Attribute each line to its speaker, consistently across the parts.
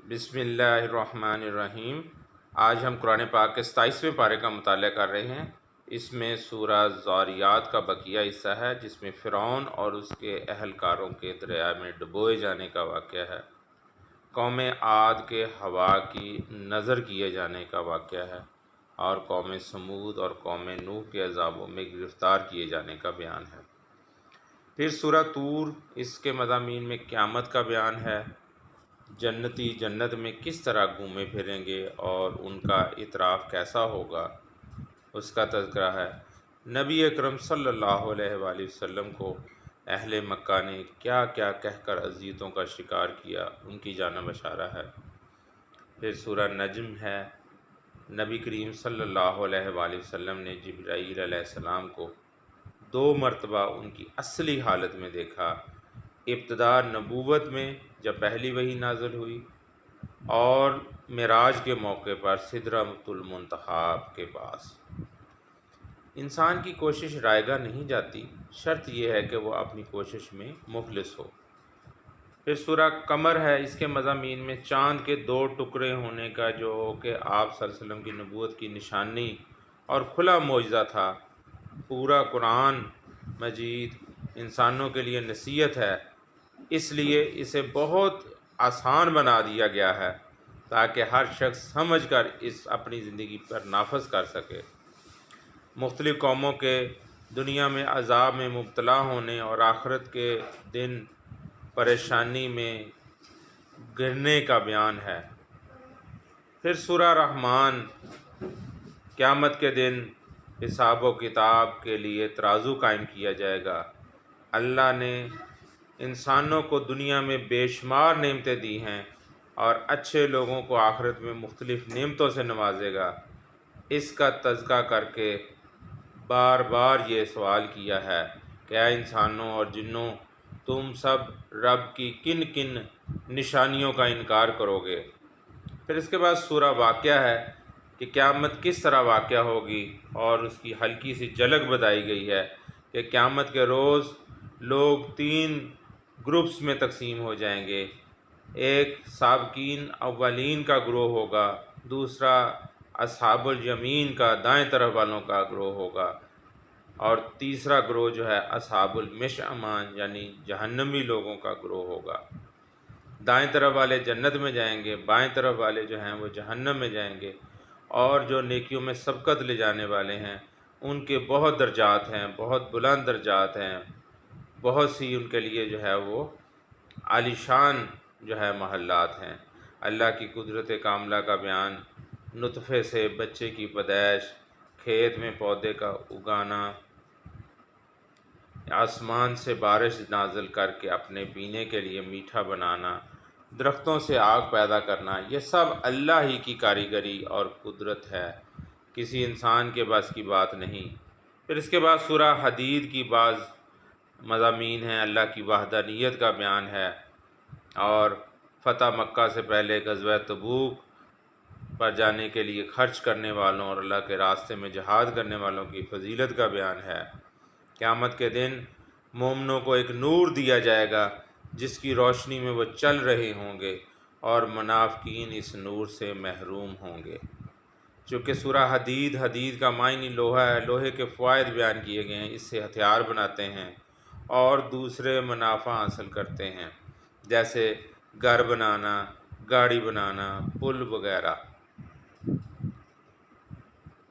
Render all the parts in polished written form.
Speaker 1: بسم اللہ الرحمن الرحیم۔ آج ہم قرآن پاک کے 27ویں پارے کا مطالعہ کر رہے ہیں۔ اس میں سورہ ذاریات کا بقیہ حصہ ہے جس میں فرعون اور اس کے اہلکاروں کے دریا میں ڈبوئے جانے کا واقعہ ہے، قوم عاد کے ہوا کی نظر کیے جانے کا واقعہ ہے، اور قوم سمود اور قوم نوح کے عذابوں میں گرفتار کیے جانے کا بیان ہے۔ پھر سورہ طور، اس کے مضامین میں قیامت کا بیان ہے، جنتی جنت میں کس طرح گھومے پھریں گے اور ان کا اعتراف کیسا ہوگا، اس کا تذکرہ ہے۔ نبی اکرم صلی اللہ علیہ وآلہ وسلم کو اہل مکہ نے کیا کیا کہہ کر اذیتوں کا شکار کیا، ان کی جانب اشارہ ہے۔ پھر سورہ نجم ہے۔ نبی کریم صلی اللہ علیہ وآلہ وسلم نے جبرائیل علیہ السلام کو 2 مرتبہ ان کی اصلی حالت میں دیکھا، ابتدا نبوت میں جب پہلی وحی نازل ہوئی، اور معراج کے موقع پر سدرۃ المنتہا کے پاس۔ انسان کی کوشش رائے گاہ نہیں جاتی، شرط یہ ہے کہ وہ اپنی کوشش میں مخلص ہو۔ پھر سورہ قمر ہے۔ اس کے مضامین میں چاند کے 2 ٹکڑے ہونے کا جو کہ آپ صلی اللہ علیہ وسلم کی نبوت کی نشانی اور کھلا معجزہ تھا۔ پورا قرآن مجید انسانوں کے لیے نصیحت ہے، اس لیے اسے بہت آسان بنا دیا گیا ہے تاکہ ہر شخص سمجھ کر اس اپنی زندگی پر نافذ کر سکے۔ مختلف قوموں کے دنیا میں عذاب میں مبتلا ہونے اور آخرت کے دن پریشانی میں گرنے کا بیان ہے۔ پھر سورہ رحمان، قیامت کے دن حساب و کتاب کے لیے ترازو قائم کیا جائے گا۔ اللہ نے انسانوں کو دنیا میں بے شمار نعمتیں دی ہیں اور اچھے لوگوں کو آخرت میں مختلف نعمتوں سے نوازے گا۔ اس کا تذکرہ کر کے بار بار یہ سوال کیا ہے کہ اے انسانوں اور جنوں، تم سب رب کی کن کن نشانیوں کا انکار کرو گے۔ پھر اس کے بعد سورہ واقعہ ہے کہ قیامت کس طرح واقعہ ہوگی، اور اس کی ہلکی سی جھلک بتائی گئی ہے کہ قیامت کے روز لوگ 3 گروپس میں تقسیم ہو جائیں گے۔ ایک سابقین اولین کا گروہ ہوگا، دوسرا اصحاب الیمین کا دائیں طرف والوں کا گروہ ہوگا، اور تیسرا گروہ جو ہے اصحاب المشأمان یعنی جہنمی لوگوں کا گروہ ہوگا۔ دائیں طرف والے جنت میں جائیں گے، بائیں طرف والے جو ہیں وہ جہنم میں جائیں گے، اور جو نیکیوں میں سبقت لے جانے والے ہیں ان کے بہت درجات ہیں، بہت بلند درجات ہیں، بہت سی ان کے لیے جو ہے وہ عالیشان جو ہے محلات ہیں۔ اللہ کی قدرت کاملہ کا بیان، نطفے سے بچے کی پیدائش، کھیت میں پودے کا اگانا، آسمان سے بارش نازل کر کے اپنے پینے کے لیے میٹھا بنانا، درختوں سے آگ پیدا کرنا، یہ سب اللہ ہی کی کاریگری اور قدرت ہے، کسی انسان کے بس کی بات نہیں۔ پھر اس کے بعد سورہ حدید کی بعض مضامین ہیں، اللہ کی وحدانیت کا بیان ہے، اور فتح مکہ سے پہلے غزوہ تبوک پر جانے کے لیے خرچ کرنے والوں اور اللہ کے راستے میں جہاد کرنے والوں کی فضیلت کا بیان ہے۔ قیامت کے دن مومنوں کو ایک نور دیا جائے گا جس کی روشنی میں وہ چل رہے ہوں گے، اور منافقین اس نور سے محروم ہوں گے۔ چونکہ سورہ حدید کا معنی لوہا ہے، لوہے کے فوائد بیان کیے گئے ہیں، اس سے ہتھیار بناتے ہیں اور دوسرے منافع حاصل کرتے ہیں، جیسے گھر بنانا، گاڑی بنانا، پل وغیرہ۔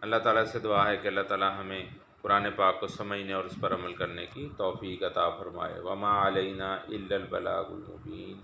Speaker 1: اللہ تعالیٰ سے دعا ہے کہ اللہ تعالیٰ ہمیں قرآن پاک کو سمجھنے اور اس پر عمل کرنے کی توفیق عطا فرمائے۔ وما علینا الا البلاغ المبین۔